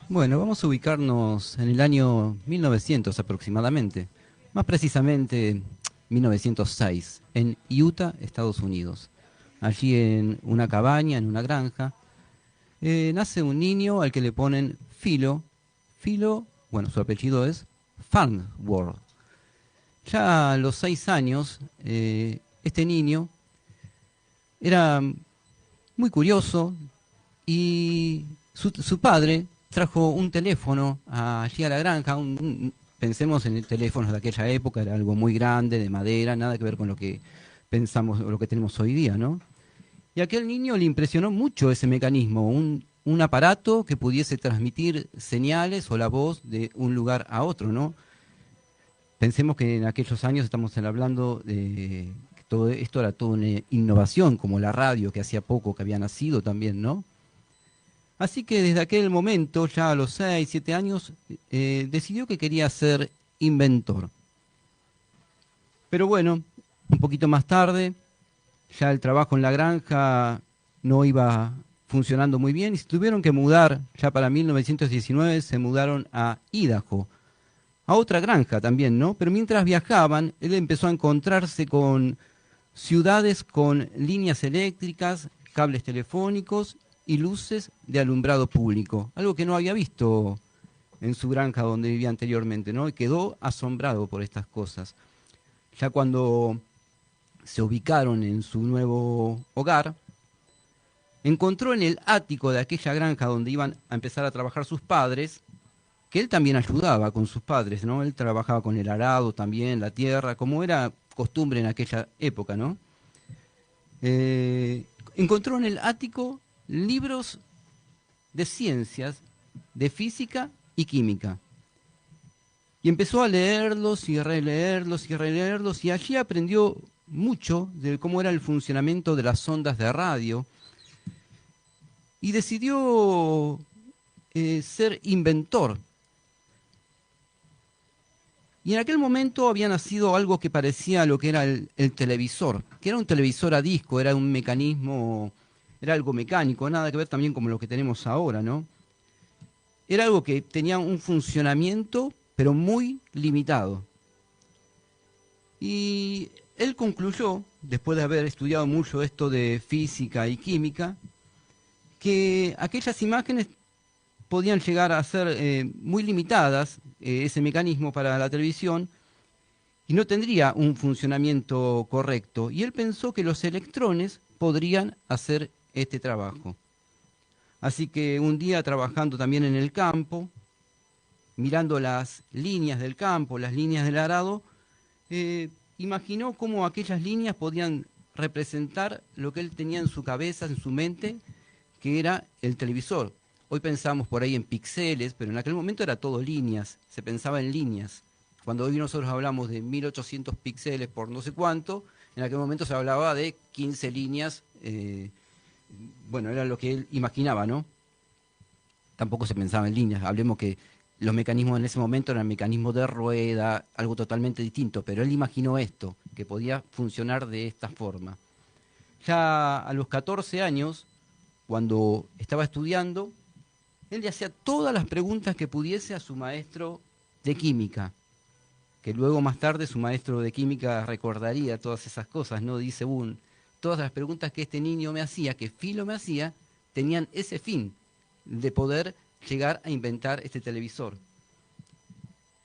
Bueno, vamos a ubicarnos en el año 1900 aproximadamente, más precisamente 1906, en Utah, Estados Unidos. Allí en una cabaña, en una granja, nace un niño al que le ponen Philo. Philo, bueno, su apellido es Farnsworth. Ya a los 6 años, este niño era muy curioso y su padre trajo un teléfono allí a la granja. Pensemos en el teléfono de aquella época, era algo muy grande, de madera, nada que ver con lo que pensamos o lo que tenemos hoy día, ¿no? Y a aquel niño le impresionó mucho ese mecanismo, un aparato que pudiese transmitir señales o la voz de un lugar a otro, ¿no? Pensemos que en aquellos años estamos hablando de que todo esto era toda una innovación, como la radio que hacía poco que había nacido también, ¿no? Así que desde aquel momento, ya a los 6, 7 años, decidió que quería ser inventor. Pero bueno, un poquito más tarde, ya el trabajo en la granja no iba funcionando muy bien y se tuvieron que mudar, ya para 1919 se mudaron a Idaho, a otra granja también, ¿no? Pero mientras viajaban, él empezó a encontrarse con ciudades con líneas eléctricas, cables telefónicos y luces de alumbrado público, algo que no había visto en su granja donde vivía anteriormente, ¿no? Y quedó asombrado por estas cosas. Ya cuando se ubicaron en su nuevo hogar, encontró en el ático de aquella granja donde iban a empezar a trabajar sus padres, que él también ayudaba con sus padres, ¿no? Él trabajaba con el arado también, la tierra, como era costumbre en aquella época, ¿no? Eh, Encontró en el ático libros de ciencias, de física y química. Y empezó a leerlos y releerlos y releerlos y allí aprendió mucho de cómo era el funcionamiento de las ondas de radio y decidió ser inventor. Y en aquel momento había nacido algo que parecía a lo que era el televisor, que era un televisor a disco, era un mecanismo, era algo mecánico, nada que ver también con lo que tenemos ahora, ¿no? Era algo que tenía un funcionamiento, pero muy limitado. Y él concluyó, después de haber estudiado mucho esto de física y química, que aquellas imágenes podían llegar a ser muy limitadas, ese mecanismo para la televisión, y no tendría un funcionamiento correcto. Y él pensó que los electrones podrían hacer este trabajo. Así que un día trabajando también en el campo, mirando las líneas del campo, las líneas del arado, imaginó cómo aquellas líneas podían representar lo que él tenía en su cabeza, en su mente, que era el televisor. Hoy pensamos por ahí en píxeles, pero en aquel momento era todo líneas, se pensaba en líneas. Cuando hoy nosotros hablamos de 1800 píxeles por no sé cuánto, en aquel momento se hablaba de 15 líneas, bueno, era lo que él imaginaba, ¿no? Tampoco se pensaba en líneas, hablemos que los mecanismos en ese momento eran mecanismos de rueda, algo totalmente distinto, pero él imaginó esto, que podía funcionar de esta forma. Ya a los 14 años, cuando estaba estudiando, él le hacía todas las preguntas que pudiese a su maestro de química, que luego más tarde su maestro de química recordaría todas esas cosas, ¿no? Dice todas las preguntas que este niño me hacía, que Filo me hacía, tenían ese fin de poder llegar a inventar este televisor.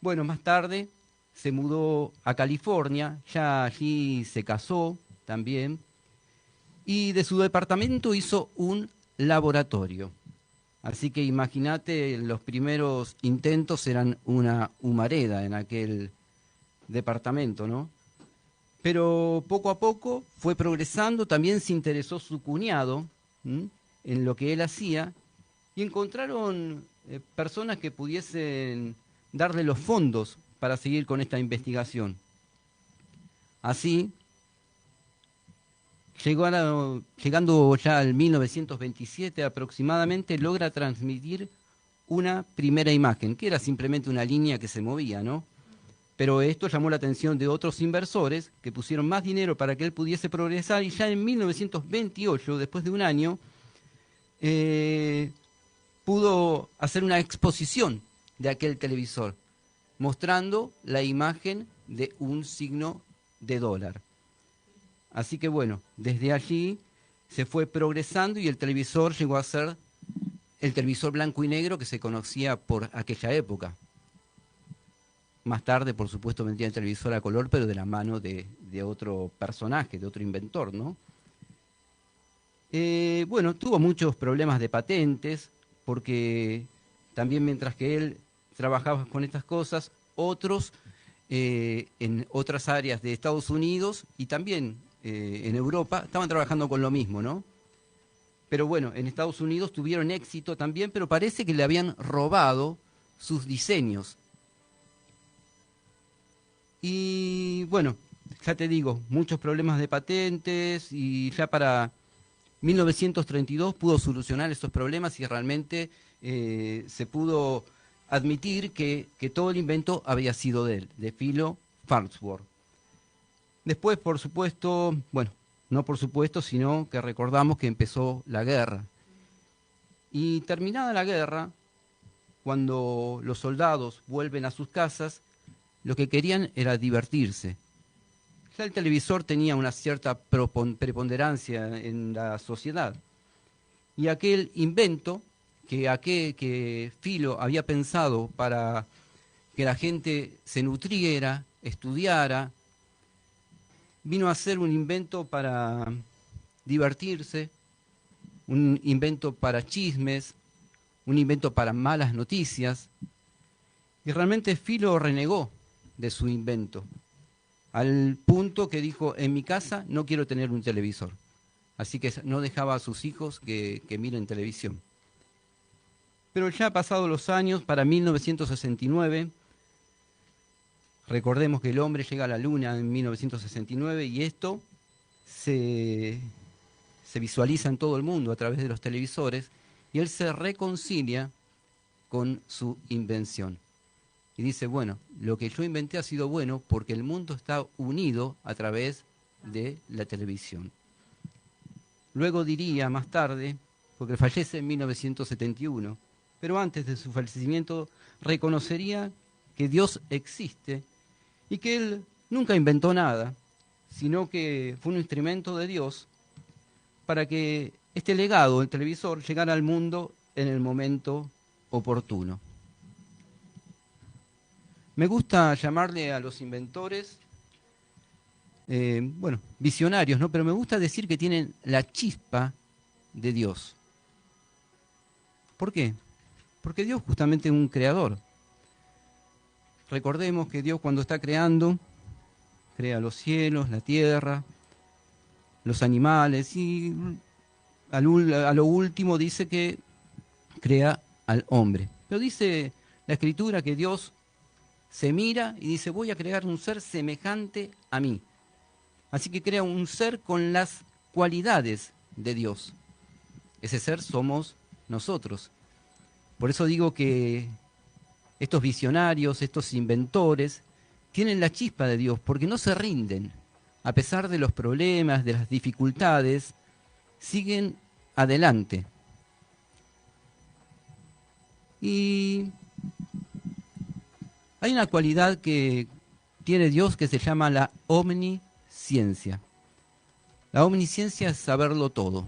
Bueno, más tarde se mudó a California, ya allí se casó también, y de su departamento hizo un laboratorio. Así que imagínate, los primeros intentos eran una humareda en aquel departamento, ¿no? Pero poco a poco fue progresando, también se interesó su cuñado, ¿m?, en lo que él hacía, y encontraron personas que pudiesen darle los fondos para seguir con esta investigación. Así, llegando ya al 1927 aproximadamente, logra transmitir una primera imagen, que era simplemente una línea que se movía, ¿no? Pero esto llamó la atención de otros inversores que pusieron más dinero para que él pudiese progresar y ya en 1928, después de un año, eh, pudo hacer una exposición de aquel televisor, mostrando la imagen de un signo de dólar. Así que bueno, desde allí se fue progresando y el televisor llegó a ser el televisor blanco y negro que se conocía por aquella época. Más tarde, por supuesto, vendría el televisor a color, pero de la mano de otro personaje, de otro inventor, ¿no? Bueno, tuvo muchos problemas de patentes, porque también mientras que él trabajaba con estas cosas, otros en otras áreas de Estados Unidos y también en Europa estaban trabajando con lo mismo, ¿no? Pero bueno, en Estados Unidos tuvieron éxito también, pero parece que le habían robado sus diseños. Y bueno, ya te digo, muchos problemas de patentes y ya para 1932 pudo solucionar esos problemas y realmente se pudo admitir que todo el invento había sido de él, de Philo Farnsworth. Después, por supuesto, bueno, no por supuesto, sino que recordamos que empezó la guerra. Y terminada la guerra, cuando los soldados vuelven a sus casas, lo que querían era divertirse. Ya el televisor tenía una cierta preponderancia en la sociedad. Y aquel invento que Philo había pensado para que la gente se nutriera, estudiara, vino a ser un invento para divertirse, un invento para chismes, un invento para malas noticias. Y realmente Philo renegó de su invento, al punto que dijo, en mi casa no quiero tener un televisor. Así que no dejaba a sus hijos que miren televisión. Pero ya pasados los años, para 1969, recordemos que el hombre llega a la Luna en 1969 y esto se visualiza en todo el mundo a través de los televisores y él se reconcilia con su invención. Y dice, bueno, lo que yo inventé ha sido bueno porque el mundo está unido a través de la televisión. Luego diría más tarde, porque fallece en 1971, pero antes de su fallecimiento reconocería que Dios existe y que él nunca inventó nada, sino que fue un instrumento de Dios para que este legado, el televisor, llegara al mundo en el momento oportuno. Me gusta llamarle a los inventores, bueno, visionarios, ¿no? Pero me gusta decir que tienen la chispa de Dios. ¿Por qué? Porque Dios justamente es un creador. Recordemos que Dios cuando está creando, crea los cielos, la tierra, los animales y a lo último dice que crea al hombre. Pero dice la Escritura que Dios se mira y dice, voy a crear un ser semejante a mí. Así que crea un ser con las cualidades de Dios. Ese ser somos nosotros. Por eso digo que estos visionarios, estos inventores, tienen la chispa de Dios, porque no se rinden. A pesar de los problemas, de las dificultades, siguen adelante. Y hay una cualidad que tiene Dios que se llama la omnisciencia. La omnisciencia es saberlo todo.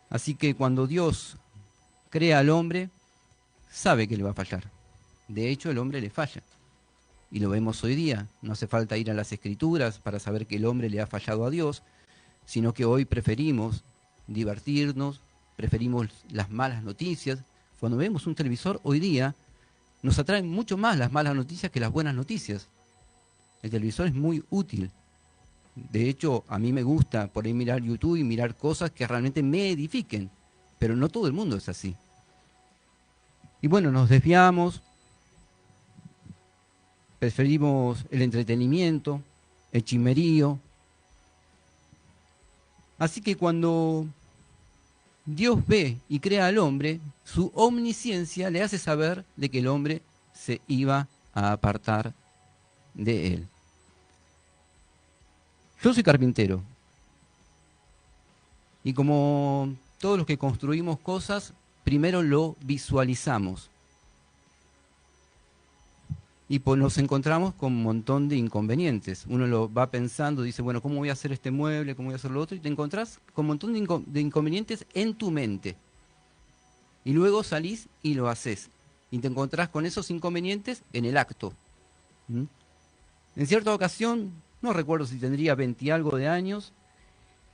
Así que cuando Dios crea al hombre, sabe que le va a fallar. De hecho, el hombre le falla. Y lo vemos hoy día. No hace falta ir a las Escrituras para saber que el hombre le ha fallado a Dios, sino que hoy preferimos divertirnos, preferimos las malas noticias. Cuando vemos un televisor hoy día, nos atraen mucho más las malas noticias que las buenas noticias. El televisor es muy útil. De hecho, a mí me gusta por ahí mirar YouTube y mirar cosas que realmente me edifiquen, pero no todo el mundo es así. Y bueno, nos desviamos, preferimos el entretenimiento, el chismerío. Así que cuando Dios ve y crea al hombre, su omnisciencia le hace saber de que el hombre se iba a apartar de él. Yo soy carpintero y como todos los que construimos cosas, primero lo visualizamos. Y pues nos encontramos con un montón de inconvenientes. Uno lo va pensando, dice, bueno, ¿cómo voy a hacer este mueble? ¿Cómo voy a hacer lo otro? Y te encontrás con un montón de inconvenientes en tu mente. Y luego salís y lo haces. Y te encontrás con esos inconvenientes en el acto. ¿Mm? En cierta ocasión, no recuerdo si tendría 20 y algo de años,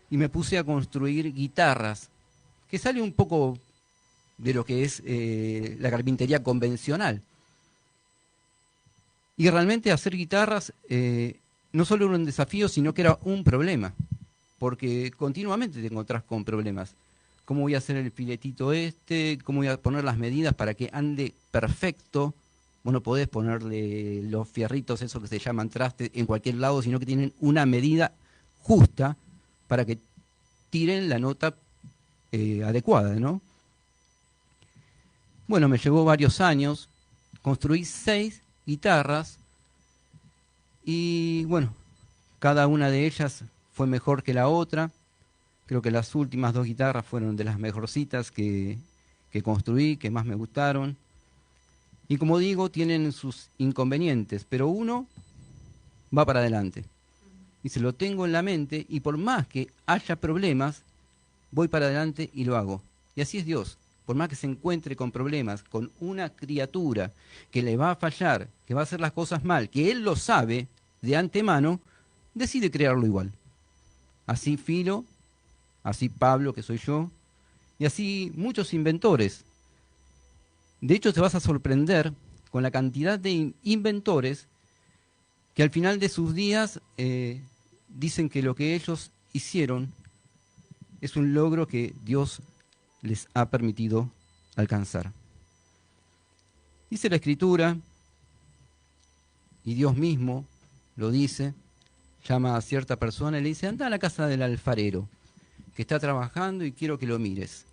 y me puse a construir guitarras, que sale un poco de lo que es la carpintería convencional. Y realmente hacer guitarras no solo era un desafío, sino que era un problema, porque continuamente te encontrás con problemas. ¿Cómo voy a hacer el filetito este? ¿Cómo voy a poner las medidas para que ande perfecto? Vos no podés ponerle los fierritos, esos que se llaman traste, en cualquier lado, sino que tienen una medida justa para que tiren la nota adecuada, ¿no? Bueno, me llevó varios años, construí 6 guitarras y bueno, cada una de ellas fue mejor que la otra. Creo que las últimas 2 guitarras fueron de las mejorcitas que construí, que más me gustaron. Y como digo, tienen sus inconvenientes, pero uno va para adelante. Y se lo tengo en la mente y por más que haya problemas, voy para adelante y lo hago. Y así es Dios. Por más que se encuentre con problemas, con una criatura que le va a fallar, que va a hacer las cosas mal, que Él lo sabe de antemano, decide crearlo igual. Así Filo, así Pablo, que soy yo, y así muchos inventores. De hecho, te vas a sorprender con la cantidad de inventores que al final de sus días dicen que lo que ellos hicieron es un logro que Dios les ha permitido alcanzar. Dice la Escritura, y Dios mismo lo dice, llama a cierta persona y le dice, anda a la casa del alfarero, que está trabajando y quiero que lo mires.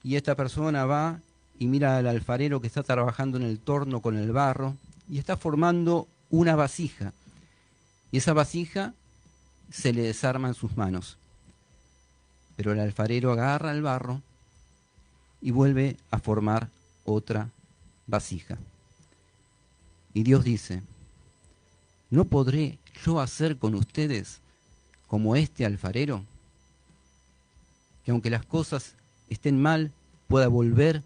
Y esta persona va y mira al alfarero que está trabajando en el torno con el barro y está formando una vasija. Y esa vasija se le desarma en sus manos. Pero el alfarero agarra el barro y vuelve a formar otra vasija. Y Dios dice, ¿no podré yo hacer con ustedes como este alfarero? Que aunque las cosas estén mal, pueda volver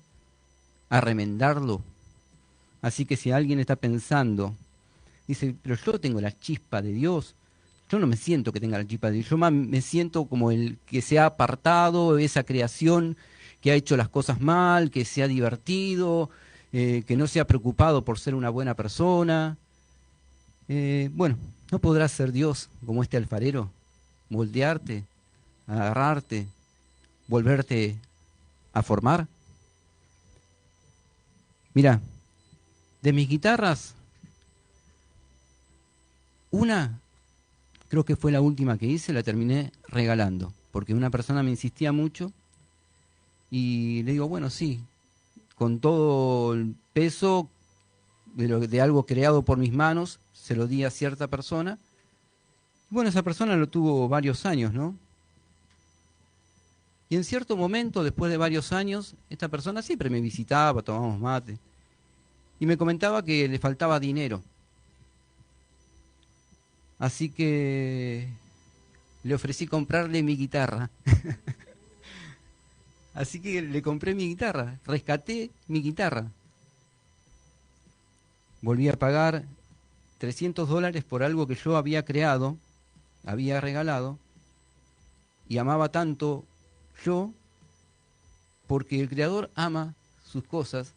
a remendarlo. Así que si alguien está pensando, dice, pero yo tengo la chispa de Dios, yo no me siento que tenga la chispa de Dios, yo más me siento como el que se ha apartado, esa creación que ha hecho las cosas mal, que se ha divertido, que no se ha preocupado por ser una buena persona. Bueno, ¿no podrás ser Dios como este alfarero? Moldearte, agarrarte, volverte a formar. Mira, de mis guitarras, una, creo que fue la última que hice, la terminé regalando, porque una persona me insistía mucho y le digo, bueno, sí, con todo el peso de algo creado por mis manos, se lo di a cierta persona. Bueno, esa persona lo tuvo varios años, ¿no? Y en cierto momento, después de varios años, esta persona siempre me visitaba, tomábamos mate, y me comentaba que le faltaba dinero. Así que le ofrecí comprarle mi guitarra. Así que le compré mi guitarra, rescaté mi guitarra. Volví a pagar $300 por algo que yo había creado, había regalado, y amaba tanto yo, porque el Creador ama sus cosas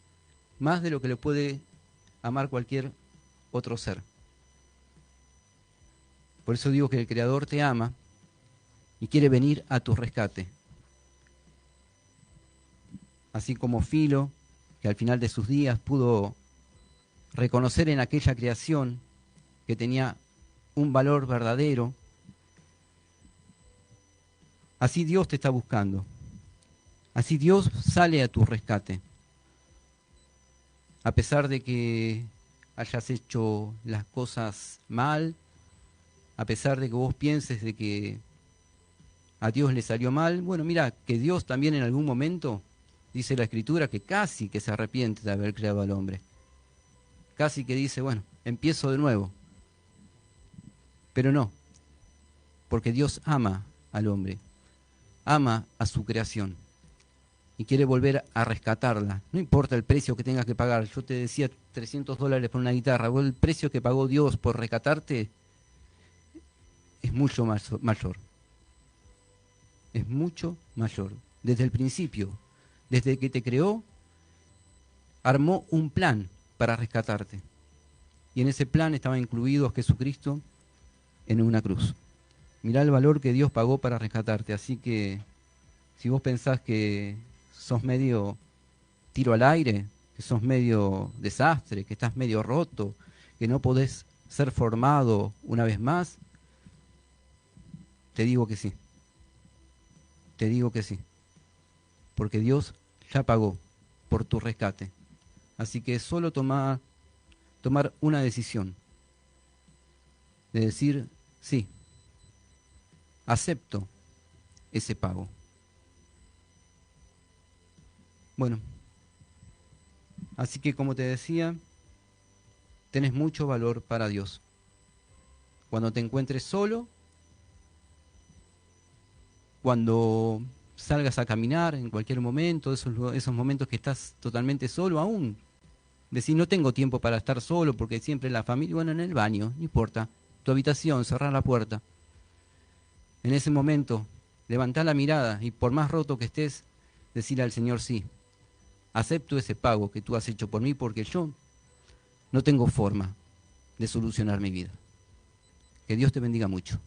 más de lo que le puede amar cualquier otro ser. Por eso digo que el Creador te ama y quiere venir a tu rescate. Así como Filo, que al final de sus días pudo reconocer en aquella creación que tenía un valor verdadero, así Dios te está buscando. Así Dios sale a tu rescate. A pesar de que hayas hecho las cosas mal, a pesar de que vos pienses de que a Dios le salió mal, bueno, mira, que Dios también en algún momento Dice la Escritura que casi que se arrepiente de haber creado al hombre. Casi que dice, bueno, empiezo de nuevo. Pero no, porque Dios ama al hombre, ama a su creación y quiere volver a rescatarla. No importa el precio que tengas que pagar. Yo te decía $300 por una guitarra. Vos, el precio que pagó Dios por rescatarte es mucho mayor. Es mucho mayor. Desde el principio, desde que te creó, armó un plan para rescatarte. Y en ese plan estaba incluido Jesucristo en una cruz. Mirá el valor que Dios pagó para rescatarte. Así que si vos pensás que sos medio tiro al aire, que sos medio desastre, que estás medio roto, que no podés ser formado una vez más, te digo que sí. Te digo que sí. Porque Dios ya pagó por tu rescate. Así que es solo tomar una decisión. De decir, sí, acepto ese pago. Bueno, así que como te decía, tenés mucho valor para Dios. Cuando te encuentres solo, cuando salgas a caminar en cualquier momento, esos momentos que estás totalmente solo aún. Decir, no tengo tiempo para estar solo porque siempre la familia, bueno, en el baño, no importa. Tu habitación, cerrar la puerta. En ese momento, levantá la mirada y por más roto que estés, decirle al Señor, sí, acepto ese pago que tú has hecho por mí porque yo no tengo forma de solucionar mi vida. Que Dios te bendiga mucho.